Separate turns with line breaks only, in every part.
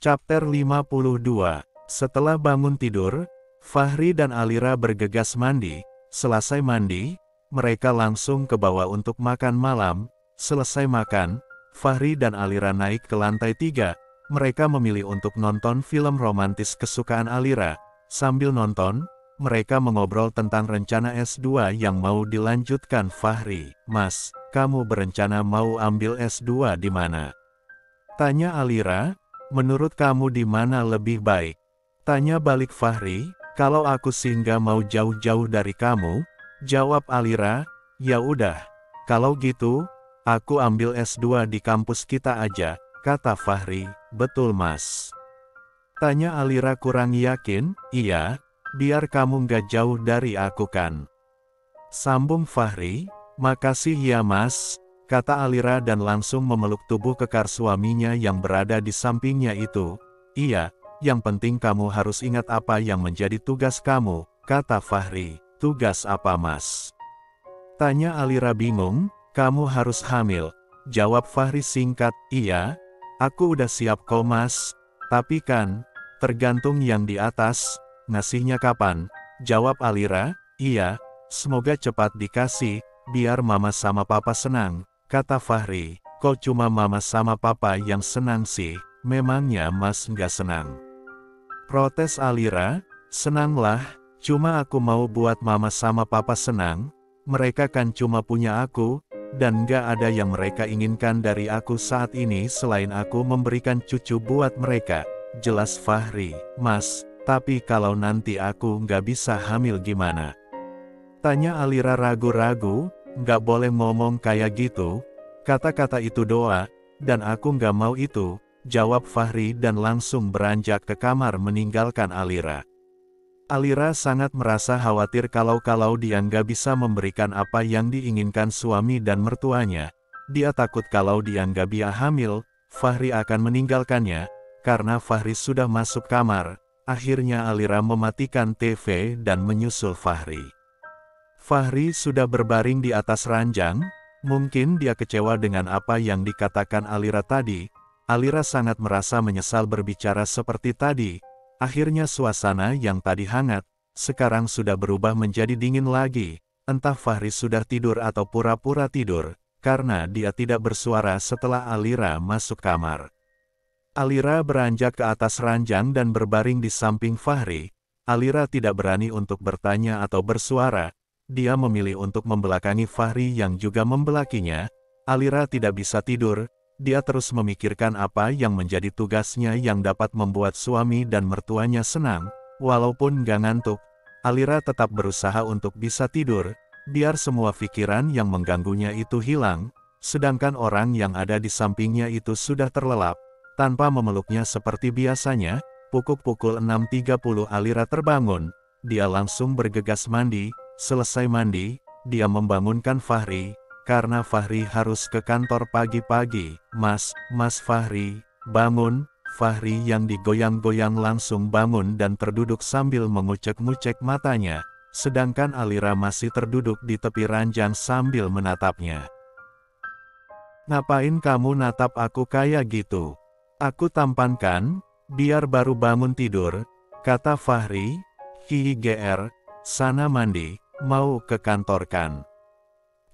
Chapter 52. Setelah bangun tidur, Fahri dan Alira bergegas mandi. Selesai mandi, mereka langsung ke bawah untuk makan malam. Selesai makan, Fahri dan Alira naik ke lantai 3. Mereka memilih untuk nonton film romantis kesukaan Alira. Sambil nonton, mereka mengobrol tentang rencana S2 yang mau dilanjutkan Fahri. "Mas, kamu berencana mau ambil S2 di mana?" tanya Alira. "Menurut kamu di mana lebih baik?" tanya balik Fahri. "Kalau aku sih nggak mau jauh-jauh dari kamu," jawab Alira. "Ya udah, kalau gitu, aku ambil S2 di kampus kita aja," kata Fahri. "Betul mas?" tanya Alira kurang yakin. "Iya, biar kamu nggak jauh dari aku kan," sambung Fahri. "Makasih ya mas," kata Alira dan langsung memeluk tubuh kekar suaminya yang berada di sampingnya itu. "Iya, yang penting kamu harus ingat apa yang menjadi tugas kamu," kata Fahri. "Tugas apa mas?" tanya Alira bingung. "Kamu harus hamil," jawab Fahri singkat. "Iya, aku udah siap kok mas, tapi kan, tergantung yang di atas, ngasihnya kapan," jawab Alira. "Iya, semoga cepat dikasih, biar mama sama papa senang," kata Fahri. "Kok cuma mama sama papa yang senang sih, memangnya mas nggak senang?" protes Alira. "Senanglah, cuma aku mau buat mama sama papa senang. Mereka kan cuma punya aku, dan nggak ada yang mereka inginkan dari aku saat ini selain aku memberikan cucu buat mereka," jelas Fahri. "Mas, tapi kalau nanti aku nggak bisa hamil gimana?" tanya Alira ragu-ragu. "Nggak boleh ngomong kayak gitu, kata-kata itu doa, dan aku nggak mau itu," jawab Fahri dan langsung beranjak ke kamar meninggalkan Alira. Alira sangat merasa khawatir kalau dia nggak bisa memberikan apa yang diinginkan suami dan mertuanya. Dia takut kalau dia nggak bisa hamil, Fahri akan meninggalkannya. Karena Fahri sudah masuk kamar, akhirnya Alira mematikan TV dan menyusul Fahri. Fahri sudah berbaring di atas ranjang. Mungkin dia kecewa dengan apa yang dikatakan Alira tadi. Alira sangat merasa menyesal berbicara seperti tadi. Akhirnya suasana yang tadi hangat, sekarang sudah berubah menjadi dingin lagi. Entah Fahri sudah tidur atau pura-pura tidur, karena dia tidak bersuara setelah Alira masuk kamar. Alira beranjak ke atas ranjang dan berbaring di samping Fahri. Alira tidak berani untuk bertanya atau bersuara. Dia memilih untuk membelakangi Fahri yang juga membelakinya. Alira tidak bisa tidur. Dia terus memikirkan apa yang menjadi tugasnya yang dapat membuat suami dan mertuanya senang. Walaupun gak ngantuk, Alira tetap berusaha untuk bisa tidur, biar semua pikiran yang mengganggunya itu hilang, sedangkan orang yang ada di sampingnya itu sudah terlelap. Tanpa memeluknya seperti biasanya, pukul 6.30 Alira terbangun. Dia langsung bergegas mandi. Selesai mandi, dia membangunkan Fahri. Karena Fahri harus ke kantor pagi-pagi. Mas Fahri, bangun." Fahri yang digoyang-goyang langsung bangun dan terduduk sambil mengucek-ngucek matanya. Sedangkan Alira masih terduduk di tepi ranjang sambil menatapnya. "Ngapain kamu natap aku kayak gitu? Aku tampan kan, biar baru bangun tidur," kata Fahri. "GR, sana mandi, mau ke kantor kan?"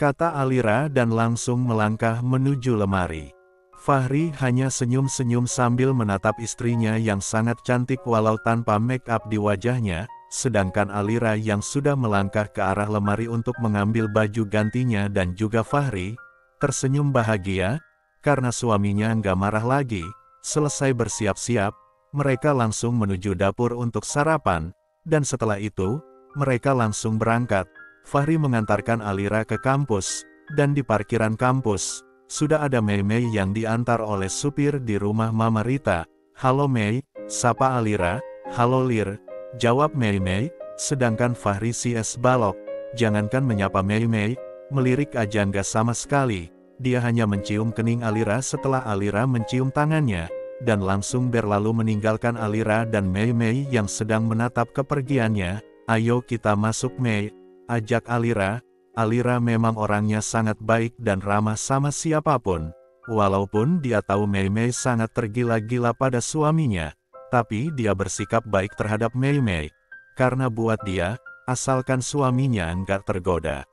kata Alira dan langsung melangkah menuju lemari. Fahri hanya senyum-senyum sambil menatap istrinya yang sangat cantik walau tanpa make up di wajahnya, sedangkan Alira yang sudah melangkah ke arah lemari untuk mengambil baju gantinya dan juga Fahri, tersenyum bahagia, karena suaminya nggak marah lagi. Selesai bersiap-siap, mereka langsung menuju dapur untuk sarapan, dan setelah itu, mereka langsung berangkat. Fahri mengantarkan Alira ke kampus, dan di parkiran kampus, sudah ada Mei yang diantar oleh supir di rumah Mama Rita. "Halo Mei," sapa Alira. "Halo Lir," jawab Mei, sedangkan Fahri si balok. Jangankan menyapa Mei, melirik aja nggak sama sekali. Dia hanya mencium kening Alira setelah Alira mencium tangannya, dan langsung berlalu meninggalkan Alira dan Mei yang sedang menatap kepergiannya. "Ayo kita masuk Mei," ajak Alira. Alira memang orangnya sangat baik dan ramah sama siapapun. Walaupun dia tahu Mei Mei sangat tergila-gila pada suaminya, tapi dia bersikap baik terhadap Mei Mei. Karena buat dia, asalkan suaminya nggak tergoda.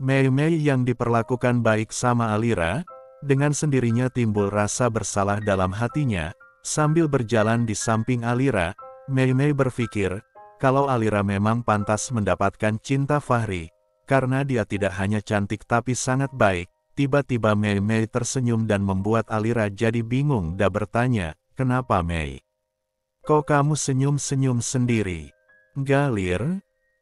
Mei Mei yang diperlakukan baik sama Alira, dengan sendirinya timbul rasa bersalah dalam hatinya. Sambil berjalan di samping Alira, Mei Mei berpikir, kalau Alira memang pantas mendapatkan cinta Fahri, karena dia tidak hanya cantik tapi sangat baik. Tiba-tiba Mei Mei tersenyum dan membuat Alira jadi bingung dan bertanya, "Kenapa Mei? Kok kamu senyum-senyum sendiri?" "Nggak, Lir.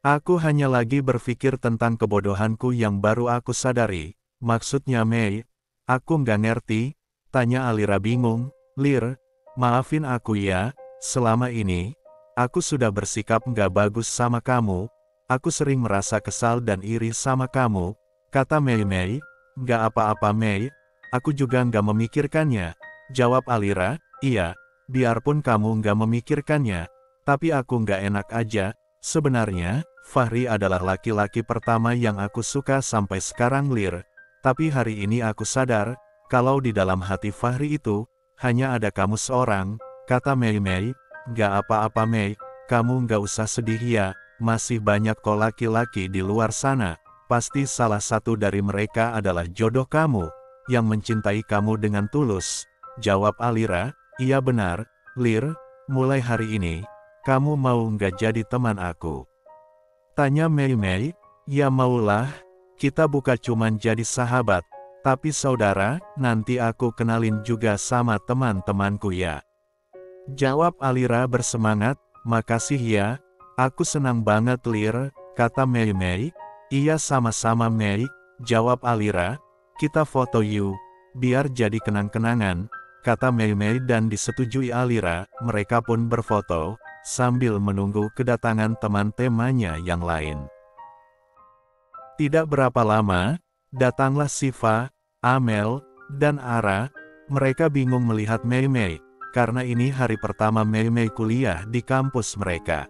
Aku hanya lagi berpikir tentang kebodohanku yang baru aku sadari." "Maksudnya Mei? Aku nggak ngerti," tanya Alira bingung. "Lir, maafin aku ya, selama ini, aku sudah bersikap nggak bagus sama kamu. Aku sering merasa kesal dan iri sama kamu," kata Mei Mei. "Nggak apa-apa Mei, aku juga nggak memikirkannya," jawab Alira. "Iya, biarpun kamu nggak memikirkannya, tapi aku nggak enak aja. Sebenarnya, Fahri adalah laki-laki pertama yang aku suka sampai sekarang Lir. Tapi hari ini aku sadar, kalau di dalam hati Fahri itu, hanya ada kamu seorang," kata Mei Mei. "Nggak apa-apa Mei, kamu nggak usah sedih ya, masih banyak kok laki-laki di luar sana. Pasti salah satu dari mereka adalah jodoh kamu, yang mencintai kamu dengan tulus," jawab Alira. "Iya benar, Lir, mulai hari ini, kamu mau nggak jadi teman aku?" tanya Mei Mei. "Ya maulah, kita bukan cuman jadi sahabat, tapi saudara, nanti aku kenalin juga sama teman-temanku ya," jawab Alira bersemangat. "Makasih ya, aku senang banget Lir," kata Mei Mei. "Iya sama-sama Mei," jawab Alira. "Kita foto yuk, biar jadi kenang-kenangan," kata Mei Mei dan disetujui Alira. Mereka pun berfoto, sambil menunggu kedatangan teman-temannya yang lain. Tidak berapa lama, datanglah Siva, Amel, dan Ara. Mereka bingung melihat Mei Mei, karena ini hari pertama Mei Mei kuliah di kampus mereka.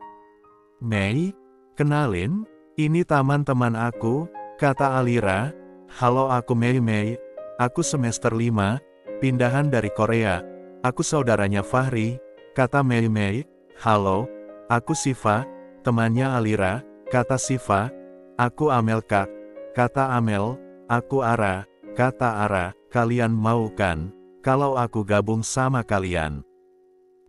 "Mei, kenalin, ini teman-teman aku," kata Alira. "Halo aku Mei Mei, aku semester 5, pindahan dari Korea. Aku saudaranya Fahri," kata Mei Mei. "Halo, aku Siva, temannya Alira," kata Siva. "Aku Amel Kak," kata Amel. "Aku Ara," kata Ara. "Kalian mau kan, kalau aku gabung sama kalian?"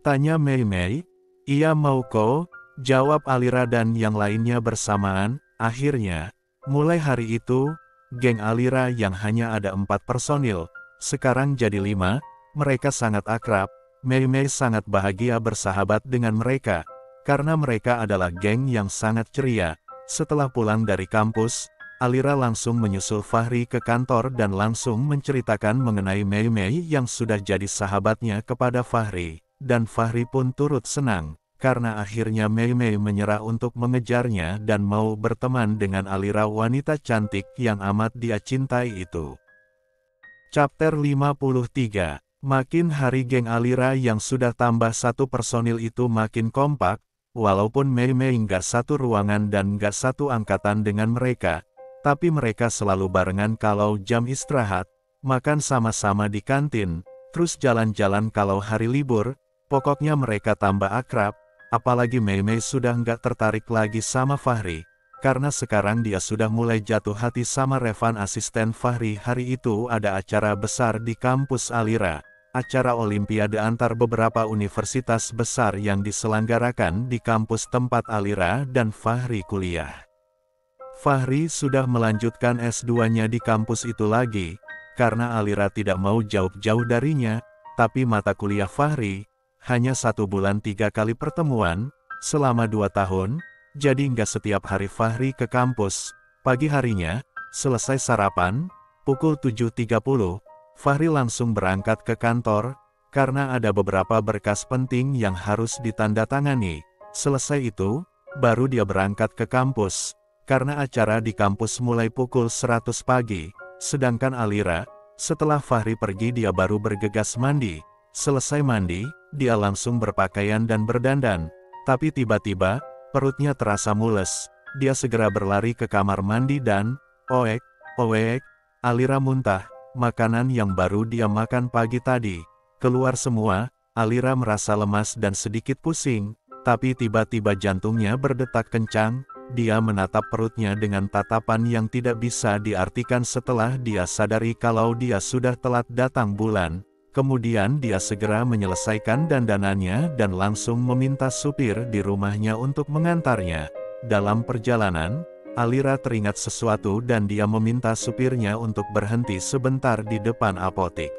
tanya Mei Mei. "Iya mau kok," jawab Alira dan yang lainnya bersamaan. Akhirnya, mulai hari itu, geng Alira yang hanya ada 4 personil, sekarang jadi 5, mereka sangat akrab. Mei Mei sangat bahagia bersahabat dengan mereka, karena mereka adalah geng yang sangat ceria. Setelah pulang dari kampus, Alira langsung menyusul Fahri ke kantor dan langsung menceritakan mengenai Mei Mei yang sudah jadi sahabatnya kepada Fahri, dan Fahri pun turut senang. Karena akhirnya Mei Mei menyerah untuk mengejarnya dan mau berteman dengan Alira wanita cantik yang amat dia cintai itu. Chapter 53. Makin hari geng Alira yang sudah tambah 1 personil itu makin kompak, walaupun Mei Mei nggak satu ruangan dan nggak satu angkatan dengan mereka, tapi mereka selalu barengan kalau jam istirahat, makan sama-sama di kantin, terus jalan-jalan kalau hari libur. Pokoknya mereka tambah akrab. Apalagi Mei Mei sudah nggak tertarik lagi sama Fahri, karena sekarang dia sudah mulai jatuh hati sama Revan asisten Fahri. Hari itu ada acara besar di kampus Alira, acara olimpiade antar beberapa universitas besar yang diselenggarakan di kampus tempat Alira dan Fahri kuliah. Fahri sudah melanjutkan S2-nya di kampus itu lagi, karena Alira tidak mau jauh-jauh darinya, tapi mata kuliah Fahri hanya 1 bulan 3 kali pertemuan, selama 2 tahun, jadi nggak setiap hari Fahri ke kampus. Pagi harinya, selesai sarapan, pukul 7.30, Fahri langsung berangkat ke kantor, karena ada beberapa berkas penting yang harus ditandatangani. Selesai itu, baru dia berangkat ke kampus, karena acara di kampus mulai pukul 100 pagi, sedangkan Alira, setelah Fahri pergi dia baru bergegas mandi. Selesai mandi, dia langsung berpakaian dan berdandan. Tapi tiba-tiba, perutnya terasa mules. Dia segera berlari ke kamar mandi dan, oek, Alira muntah. makanan yang baru dia makan pagi tadi. Keluar semua, Alira merasa lemas dan sedikit pusing, tapi tiba-tiba jantungnya berdetak kencang. Dia menatap perutnya dengan tatapan yang tidak bisa diartikan setelah dia sadari kalau dia sudah telat datang bulan. Kemudian dia segera menyelesaikan dandanannya dan langsung meminta supir di rumahnya untuk mengantarnya. Dalam perjalanan, Alira teringat sesuatu dan dia meminta supirnya untuk berhenti sebentar di depan apotik.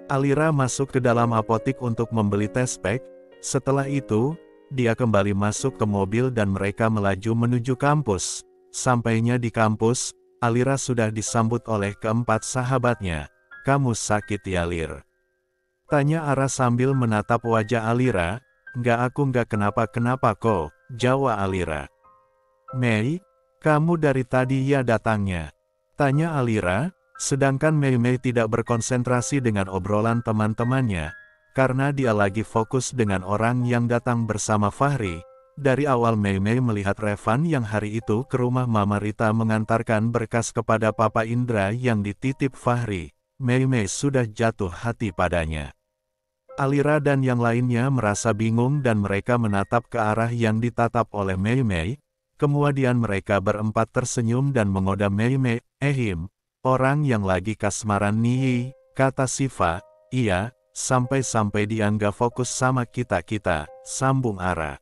Alira masuk ke dalam apotik untuk membeli test pack. Setelah itu, dia kembali masuk ke mobil dan mereka melaju menuju kampus. Sampainya di kampus, Alira sudah disambut oleh keempat sahabatnya. "Kamu sakit ya, Lir?" tanya Ara sambil menatap wajah Alira. Aku nggak kenapa-kenapa kok," jawab Alira. "Mei, kamu dari tadi ya datangnya?" tanya Alira, sedangkan Mei tidak berkonsentrasi dengan obrolan teman-temannya, karena dia lagi fokus dengan orang yang datang bersama Fahri. Dari awal Mei melihat Revan yang hari itu ke rumah Mama Rita mengantarkan berkas kepada Papa Indra yang dititip Fahri. Mei sudah jatuh hati padanya. Alira dan yang lainnya merasa bingung dan mereka menatap ke arah yang ditatap oleh Mei. Kemudian mereka berempat tersenyum dan mengoda Mei. "Ehim, orang yang lagi kasmaran nih," kata Siva. "Iya, sampai-sampai dia nggak fokus sama kita," sambung Ara.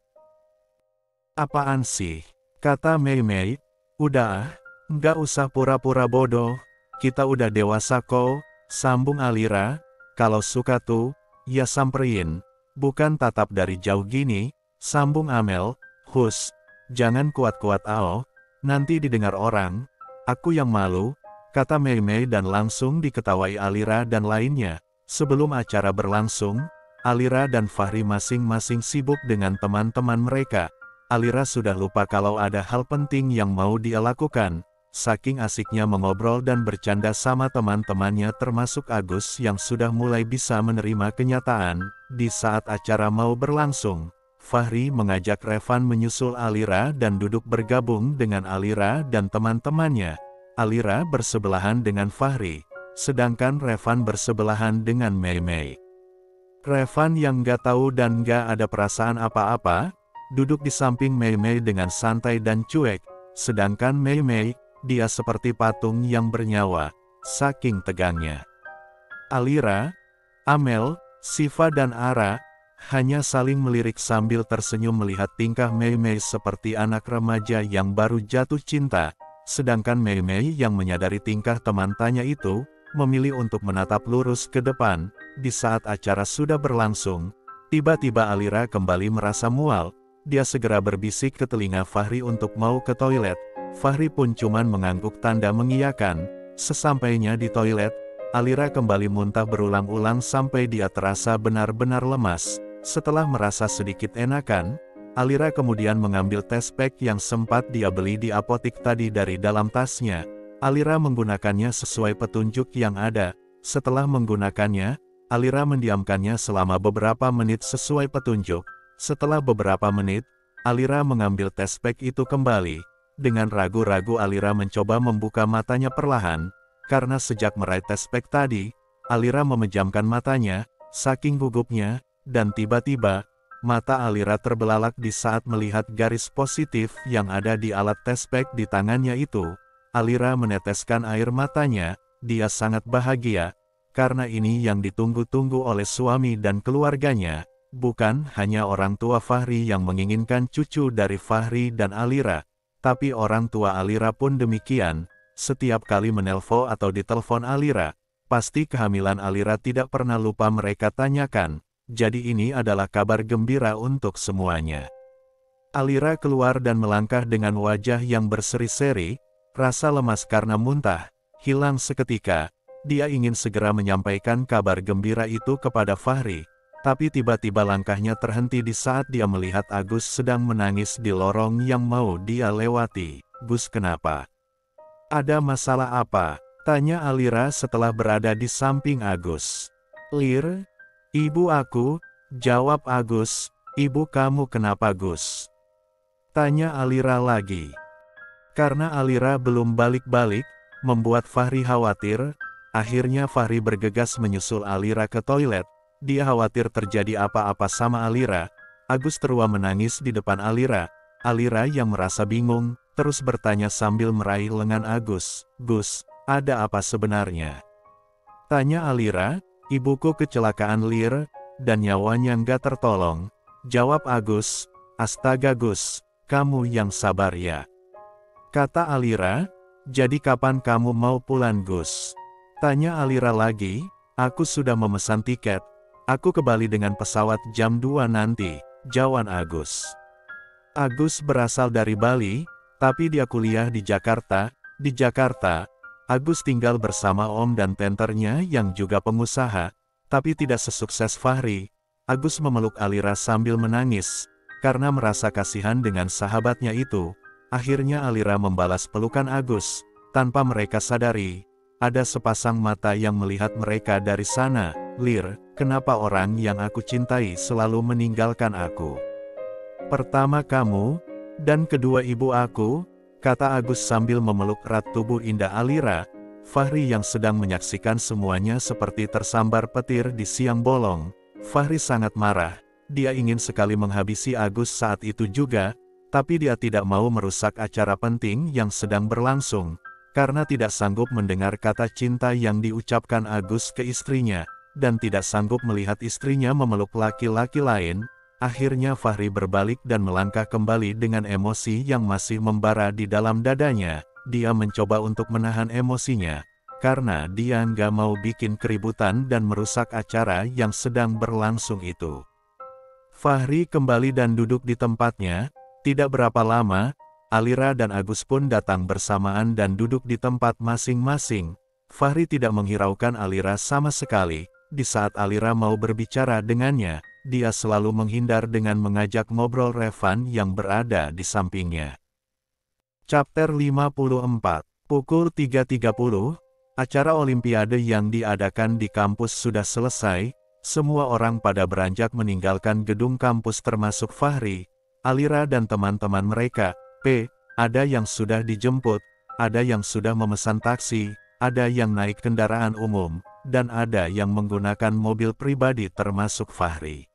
"Apaan sih?" kata Mei. "Udah, nggak usah pura-pura bodoh, kita udah dewasa kok," sambung Alira. "Kalau suka tuh, ya samperin, bukan tatap dari jauh gini," sambung Amel. "Hus, jangan kuat-kuat ao, nanti didengar orang, aku yang malu," kata Mei dan langsung diketawai Alira dan lainnya. Sebelum acara berlangsung, Alira dan Fahri masing-masing sibuk dengan teman-teman mereka. Alira sudah lupa kalau ada hal penting yang mau dia lakukan. Saking asiknya mengobrol dan bercanda sama teman-temannya termasuk Agus yang sudah mulai bisa menerima kenyataan. Di saat acara mau berlangsung, Fahri mengajak Revan menyusul Alira dan duduk bergabung dengan Alira dan teman-temannya. Alira bersebelahan dengan Fahri, sedangkan Revan bersebelahan dengan Mei. Revan yang gak tahu dan gak ada perasaan apa-apa, duduk di samping Mei dengan santai dan cuek, sedangkan Mei, dia seperti patung yang bernyawa, saking tegangnya. Alira, Amel, Siva dan Ara hanya saling melirik sambil tersenyum melihat tingkah Mei seperti anak remaja yang baru jatuh cinta, sedangkan Mei yang menyadari tingkah teman tanya itu, memilih untuk menatap lurus ke depan. Di saat acara sudah berlangsung, tiba-tiba Alira kembali merasa mual. Dia segera berbisik ke telinga Fahri untuk mau ke toilet. Fahri pun cuman mengangguk tanda mengiyakan. Sesampainya di toilet, Alira kembali muntah berulang-ulang sampai dia terasa benar-benar lemas. Setelah merasa sedikit enakan, Alira kemudian mengambil test pack yang sempat dia beli di apotik tadi dari dalam tasnya. Alira menggunakannya sesuai petunjuk yang ada. Setelah menggunakannya, Alira mendiamkannya selama beberapa menit sesuai petunjuk. Setelah beberapa menit, Alira mengambil test pack itu kembali. Dengan ragu-ragu Alira mencoba membuka matanya perlahan, karena sejak meraih test pack tadi, Alira memejamkan matanya, saking gugupnya, dan tiba-tiba, mata Alira terbelalak di saat melihat garis positif yang ada di alat test pack di tangannya itu. Alira meneteskan air matanya, dia sangat bahagia, karena ini yang ditunggu-tunggu oleh suami dan keluarganya, bukan hanya orang tua Fahri yang menginginkan cucu dari Fahri dan Alira. Tapi orang tua Alira pun demikian, setiap kali menelpon atau ditelepon Alira, pasti kehamilan Alira tidak pernah lupa mereka tanyakan, jadi ini adalah kabar gembira untuk semuanya. Alira keluar dan melangkah dengan wajah yang berseri-seri, rasa lemas karena muntah, hilang seketika, dia ingin segera menyampaikan kabar gembira itu kepada Fahri. Tapi tiba-tiba langkahnya terhenti di saat dia melihat Agus sedang menangis di lorong yang mau dia lewati. "Gus, kenapa? Ada masalah apa?" tanya Alira setelah berada di samping Agus. "Lir, ibu aku," jawab Agus. "Ibu kamu kenapa, Gus?" tanya Alira lagi. Karena Alira belum balik-balik, membuat Fahri khawatir. Akhirnya Fahri bergegas menyusul Alira ke toilet. Dia khawatir terjadi apa-apa sama Alira. Agus terua menangis di depan Alira. Alira yang merasa bingung, terus bertanya sambil meraih lengan Agus. "Gus, ada apa sebenarnya?" tanya Alira. "Ibuku kecelakaan Lir, dan nyawanya nggak tertolong," jawab Agus. "Astaga Gus, kamu yang sabar ya," kata Alira. "Jadi kapan kamu mau pulang Gus?" tanya Alira lagi. "Aku sudah memesan tiket. Aku ke Bali dengan pesawat jam 2 nanti," jawab Agus. Agus berasal dari Bali, tapi dia kuliah di Jakarta. Di Jakarta, Agus tinggal bersama om dan tenternya yang juga pengusaha, tapi tidak sesukses Fahri. Agus memeluk Alira sambil menangis, karena merasa kasihan dengan sahabatnya itu. Akhirnya Alira membalas pelukan Agus, tanpa mereka sadari. Ada sepasang mata yang melihat mereka dari sana. "Lir, kenapa orang yang aku cintai selalu meninggalkan aku? Pertama kamu, dan kedua ibu aku," kata Agus sambil memeluk erat tubuh indah Alira. Fahri yang sedang menyaksikan semuanya seperti tersambar petir di siang bolong. Fahri sangat marah. Dia ingin sekali menghabisi Agus saat itu juga, tapi dia tidak mau merusak acara penting yang sedang berlangsung, karena tidak sanggup mendengar kata cinta yang diucapkan Agus ke istrinya, dan tidak sanggup melihat istrinya memeluk laki-laki lain. Akhirnya Fahri berbalik dan melangkah kembali dengan emosi yang masih membara di dalam dadanya. Dia mencoba untuk menahan emosinya, karena dia nggak mau bikin keributan dan merusak acara yang sedang berlangsung itu. Fahri kembali dan duduk di tempatnya. Tidak berapa lama, Alira dan Agus pun datang bersamaan dan duduk di tempat masing-masing. Fahri tidak menghiraukan Alira sama sekali. Di saat Alira mau berbicara dengannya, dia selalu menghindar dengan mengajak ngobrol Revan yang berada di sampingnya. Chapter 54. Pukul 3.30, acara Olimpiade yang diadakan di kampus sudah selesai. Semua orang pada beranjak meninggalkan gedung kampus termasuk Fahri, Alira dan teman-teman mereka. Ada yang sudah dijemput, ada yang sudah memesan taksi, ada yang naik kendaraan umum, dan ada yang menggunakan mobil pribadi termasuk Fahri.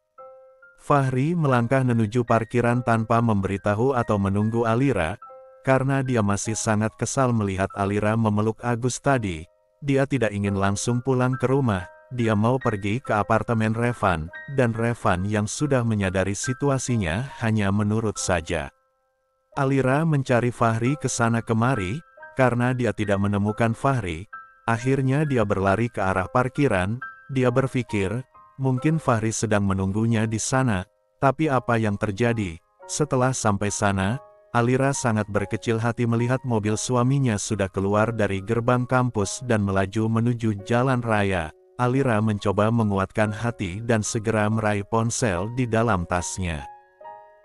Fahri melangkah menuju parkiran tanpa memberitahu atau menunggu Alira, karena dia masih sangat kesal melihat Alira memeluk Agus tadi. Dia tidak ingin langsung pulang ke rumah, dia mau pergi ke apartemen Revan, dan Revan yang sudah menyadari situasinya hanya menurut saja. Alira mencari Fahri ke sana kemari, karena dia tidak menemukan Fahri. Akhirnya dia berlari ke arah parkiran. Dia berpikir, mungkin Fahri sedang menunggunya di sana. Tapi apa yang terjadi? Setelah sampai sana, Alira sangat berkecil hati melihat mobil suaminya sudah keluar dari gerbang kampus dan melaju menuju jalan raya. Alira mencoba menguatkan hati dan segera meraih ponsel di dalam tasnya.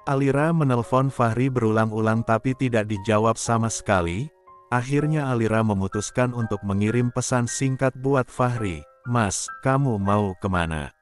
Alira menelpon Fahri berulang-ulang tapi tidak dijawab sama sekali. Akhirnya Alira memutuskan untuk mengirim pesan singkat buat Fahri. "Mas, kamu mau kemana?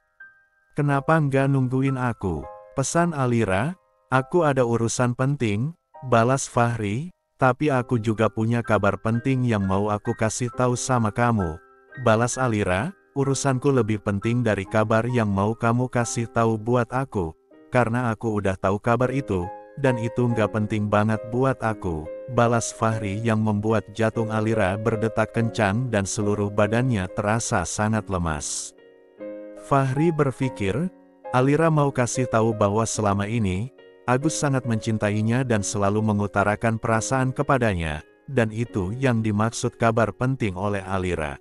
Kenapa nggak nungguin aku?" pesan Alira. "Aku ada urusan penting," balas Fahri. "Tapi aku juga punya kabar penting yang mau aku kasih tahu sama kamu," balas Alira. "Urusanku lebih penting dari kabar yang mau kamu kasih tahu buat aku. Karena aku udah tahu kabar itu, dan itu nggak penting banget buat aku," balas Fahri yang membuat jantung Alira berdetak kencang dan seluruh badannya terasa sangat lemas. Fahri berpikir, Alira mau kasih tahu bahwa selama ini, Agus sangat mencintainya dan selalu mengutarakan perasaan kepadanya, dan itu yang dimaksud kabar penting oleh Alira.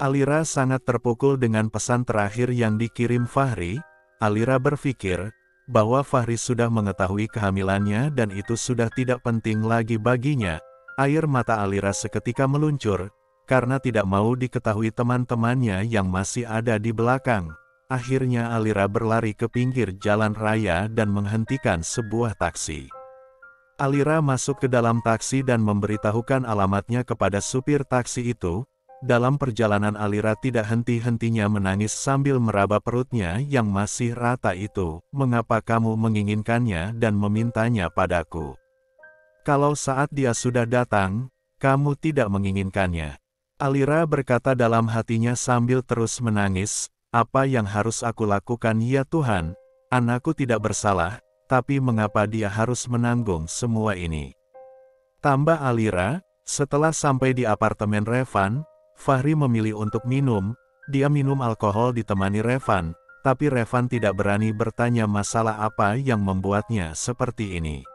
Alira sangat terpukul dengan pesan terakhir yang dikirim Fahri. Alira berpikir, bahwa Fahri sudah mengetahui kehamilannya dan itu sudah tidak penting lagi baginya. Air mata Alira seketika meluncur, karena tidak mau diketahui teman-temannya yang masih ada di belakang. Akhirnya Alira berlari ke pinggir jalan raya dan menghentikan sebuah taksi. Alira masuk ke dalam taksi dan memberitahukan alamatnya kepada supir taksi itu. Dalam perjalanan Alira tidak henti-hentinya menangis sambil meraba perutnya yang masih rata itu. "Mengapa kamu menginginkannya dan memintanya padaku? Kalau saat dia sudah datang, kamu tidak menginginkannya?" Alira berkata dalam hatinya sambil terus menangis, apa yang harus aku lakukan ya Tuhan? Anakku tidak bersalah, tapi mengapa dia harus menanggung semua ini? Tambah Alira, setelah sampai di apartemen Revan, Fahri memilih untuk minum. Dia minum alkohol ditemani Revan, tapi Revan tidak berani bertanya masalah apa yang membuatnya seperti ini.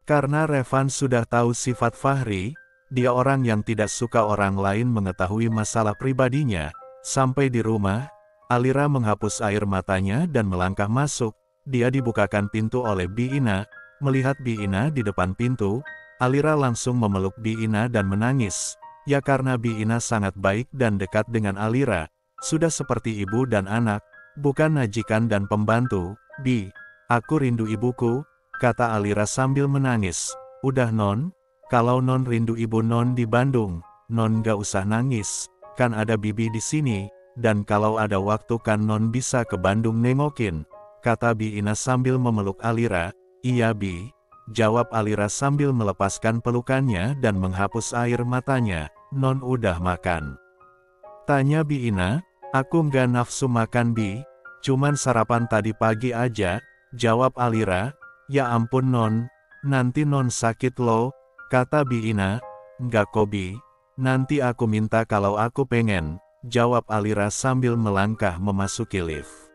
Karena Revan sudah tahu sifat Fahri, dia orang yang tidak suka orang lain mengetahui masalah pribadinya. Sampai di rumah, Alira menghapus air matanya dan melangkah masuk. Dia dibukakan pintu oleh Bi Ina. Melihat Bi Ina di depan pintu, Alira langsung memeluk Bi Ina dan menangis. Ya karena Bi Ina sangat baik dan dekat dengan Alira. Sudah seperti ibu dan anak, bukan majikan dan pembantu. Bi, aku rindu ibuku, kata Alira sambil menangis. Udah Non, kalau Non rindu ibu Non di Bandung, Non gak usah nangis, kan ada Bibi di sini, dan kalau ada waktu kan Non bisa ke Bandung nengokin, kata Bi Ina sambil memeluk Alira. Iya Bi, jawab Alira sambil melepaskan pelukannya dan menghapus air matanya. Non udah makan? Tanya Bi Ina. Aku nggak nafsu makan Bi, cuman sarapan tadi pagi aja, jawab Alira. Ya ampun Non, nanti Non sakit loh, kata Bi Ina. Nggak kok Bi, nanti aku minta kalau aku pengen, jawab Alira sambil melangkah memasuki lift.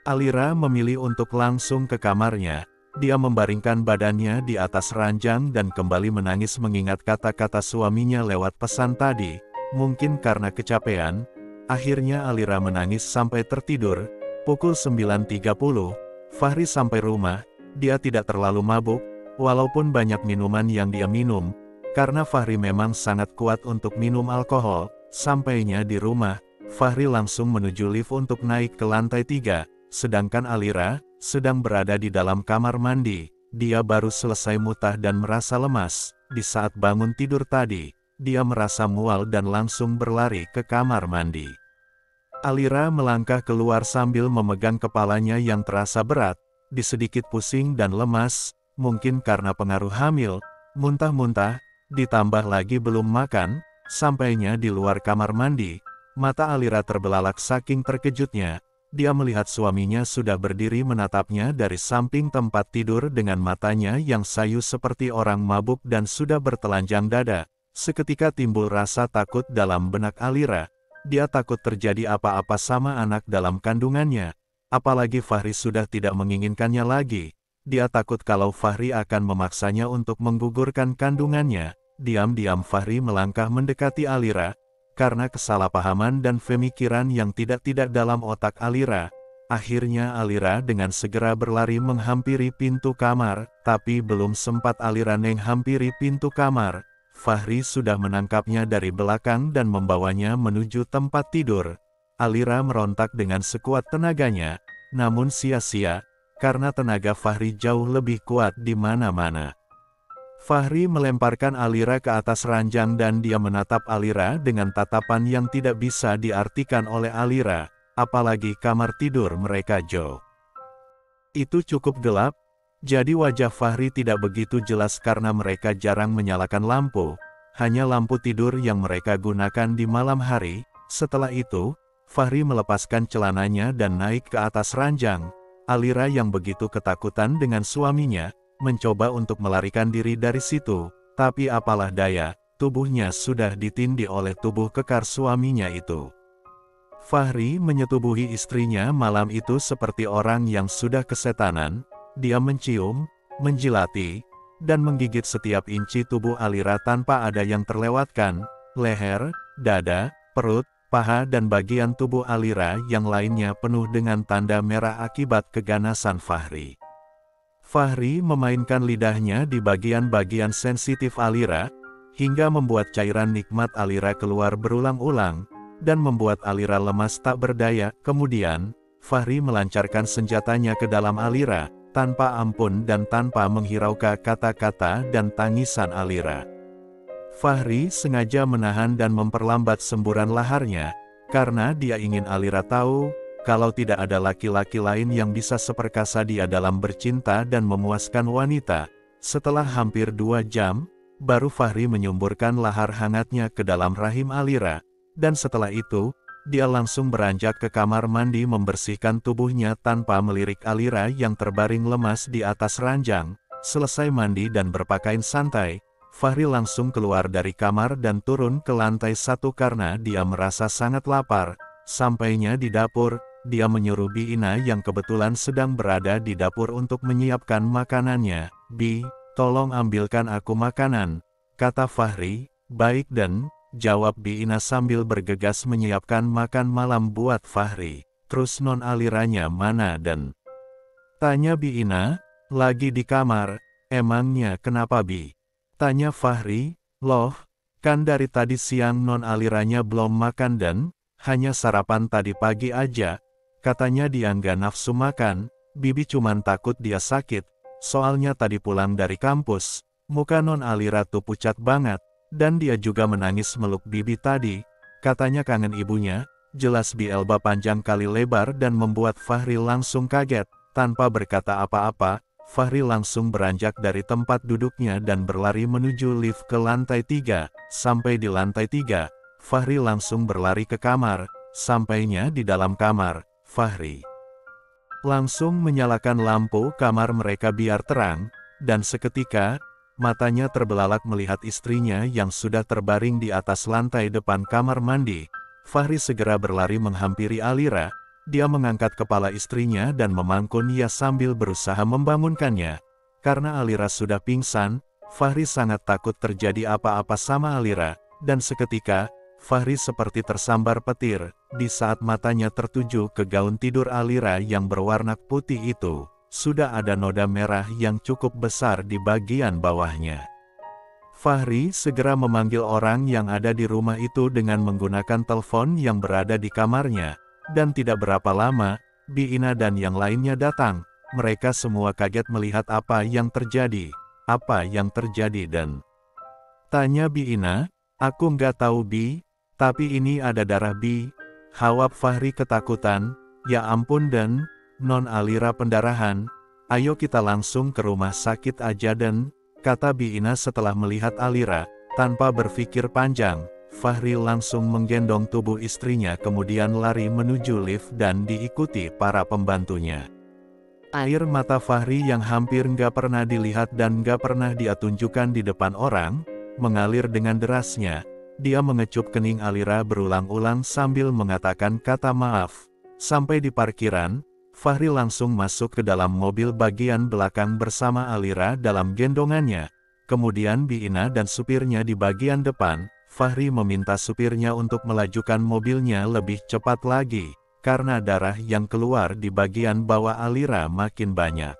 Alira memilih untuk langsung ke kamarnya. Dia membaringkan badannya di atas ranjang dan kembali menangis mengingat kata-kata suaminya lewat pesan tadi. Mungkin karena kecapean, akhirnya Alira menangis sampai tertidur. Pukul 9.30, Fahri sampai rumah. Dia tidak terlalu mabuk, walaupun banyak minuman yang dia minum, karena Fahri memang sangat kuat untuk minum alkohol. Sampainya di rumah, Fahri langsung menuju lift untuk naik ke lantai 3, sedangkan Alira sedang berada di dalam kamar mandi. Dia baru selesai mutah dan merasa lemas. Di saat bangun tidur tadi, dia merasa mual dan langsung berlari ke kamar mandi. Alira melangkah keluar sambil memegang kepalanya yang terasa berat, sedikit pusing dan lemas, mungkin karena pengaruh hamil, muntah-muntah, ditambah lagi belum makan. Sampainya di luar kamar mandi, mata Alira terbelalak saking terkejutnya. Dia melihat suaminya sudah berdiri menatapnya dari samping tempat tidur dengan matanya yang sayu seperti orang mabuk dan sudah bertelanjang dada. Seketika timbul rasa takut dalam benak Alira. Dia takut terjadi apa-apa sama anak dalam kandungannya. Apalagi Fahri sudah tidak menginginkannya lagi. Dia takut kalau Fahri akan memaksanya untuk menggugurkan kandungannya. Diam-diam Fahri melangkah mendekati Alira. Karena kesalahpahaman dan pemikiran yang tidak-tidak dalam otak Alira, akhirnya Alira dengan segera berlari menghampiri pintu kamar, tapi belum sempat Alira menghampiri pintu kamar, Fahri sudah menangkapnya dari belakang dan membawanya menuju tempat tidur. Alira merontak dengan sekuat tenaganya, namun sia-sia, karena tenaga Fahri jauh lebih kuat di mana-mana. Fahri melemparkan Alira ke atas ranjang dan dia menatap Alira dengan tatapan yang tidak bisa diartikan oleh Alira, apalagi kamar tidur mereka jauh. Itu cukup gelap, jadi wajah Fahri tidak begitu jelas karena mereka jarang menyalakan lampu, hanya lampu tidur yang mereka gunakan di malam hari. Setelah itu, Fahri melepaskan celananya dan naik ke atas ranjang. Alira yang begitu ketakutan dengan suaminya, mencoba untuk melarikan diri dari situ, tapi apalah daya, tubuhnya sudah ditindih oleh tubuh kekar suaminya itu. Fahri menyetubuhi istrinya malam itu seperti orang yang sudah kesetanan. Dia mencium, menjilati, dan menggigit setiap inci tubuh Alira tanpa ada yang terlewatkan. Leher, dada, perut, paha dan bagian tubuh Alira yang lainnya penuh dengan tanda merah akibat keganasan Fahri. Fahri memainkan lidahnya di bagian-bagian sensitif Alira, hingga membuat cairan nikmat Alira keluar berulang-ulang, dan membuat Alira lemas tak berdaya. Kemudian, Fahri melancarkan senjatanya ke dalam Alira, tanpa ampun dan tanpa menghiraukan kata-kata dan tangisan Alira. Fahri sengaja menahan dan memperlambat semburan laharnya, karena dia ingin Alira tahu, kalau tidak ada laki-laki lain yang bisa seperkasa dia dalam bercinta dan memuaskan wanita. Setelah hampir 2 jam, baru Fahri menyumburkan lahar hangatnya ke dalam rahim Alira, dan setelah itu, dia langsung beranjak ke kamar mandi membersihkan tubuhnya tanpa melirik Alira yang terbaring lemas di atas ranjang. Selesai mandi dan berpakaian santai, Fahri langsung keluar dari kamar dan turun ke lantai 1 karena dia merasa sangat lapar. Sampainya di dapur, dia menyuruh Bi Ina yang kebetulan sedang berada di dapur untuk menyiapkan makanannya. "Bi, tolong ambilkan aku makanan," kata Fahri. "Baik Den," jawab Bi Ina sambil bergegas menyiapkan makan malam buat Fahri. "Terus non Aliranya mana Den?" tanya Bi Ina. "Lagi di kamar." "Emangnya kenapa Bi?" tanya Fahri. "Loh, kan dari tadi siang non Aliranya belum makan dan hanya sarapan tadi pagi aja. Katanya dia nggak nafsu makan, Bibi cuman takut dia sakit. Soalnya tadi pulang dari kampus, muka non Alira tuh pucat banget, dan dia juga menangis meluk Bibi tadi. Katanya kangen ibunya." Jelas Bi Elba panjang kali lebar dan membuat Fahri langsung kaget. Tanpa berkata apa-apa, Fahri langsung beranjak dari tempat duduknya dan berlari menuju lift ke lantai 3. Sampai di lantai 3, Fahri langsung berlari ke kamar. Sampainya di dalam kamar, Fahri langsung menyalakan lampu kamar mereka biar terang, dan seketika, matanya terbelalak melihat istrinya yang sudah terbaring di atas lantai depan kamar mandi. Fahri segera berlari menghampiri Alira. Dia mengangkat kepala istrinya dan memangkun ia sambil berusaha membangunkannya. Karena Alira sudah pingsan, Fahri sangat takut terjadi apa-apa sama Alira, dan seketika, Fahri seperti tersambar petir. Di saat matanya tertuju ke gaun tidur Alira yang berwarna putih itu, sudah ada noda merah yang cukup besar di bagian bawahnya. Fahri segera memanggil orang yang ada di rumah itu dengan menggunakan telepon yang berada di kamarnya, dan tidak berapa lama, Bi Ina dan yang lainnya datang. Mereka semua kaget melihat apa yang terjadi. "Apa yang terjadi Dan?" tanya Bi Ina. "Aku nggak tahu Bi, tapi ini ada darah Bi," jawab Fahri ketakutan. "Ya ampun Dan, non Alira pendarahan. Ayo kita langsung ke rumah sakit aja Dan," kata Bi Ina setelah melihat Alira. Tanpa berpikir panjang, Fahri langsung menggendong tubuh istrinya kemudian lari menuju lift dan diikuti para pembantunya. Air mata Fahri yang hampir nggak pernah dilihat dan nggak pernah dia tunjukkan di depan orang, mengalir dengan derasnya. Dia mengecup kening Alira berulang-ulang sambil mengatakan kata maaf. Sampai di parkiran, Fahri langsung masuk ke dalam mobil bagian belakang bersama Alira dalam gendongannya. Kemudian Bi Ina dan supirnya di bagian depan. Fahri meminta supirnya untuk melajukan mobilnya lebih cepat lagi, karena darah yang keluar di bagian bawah Alira makin banyak.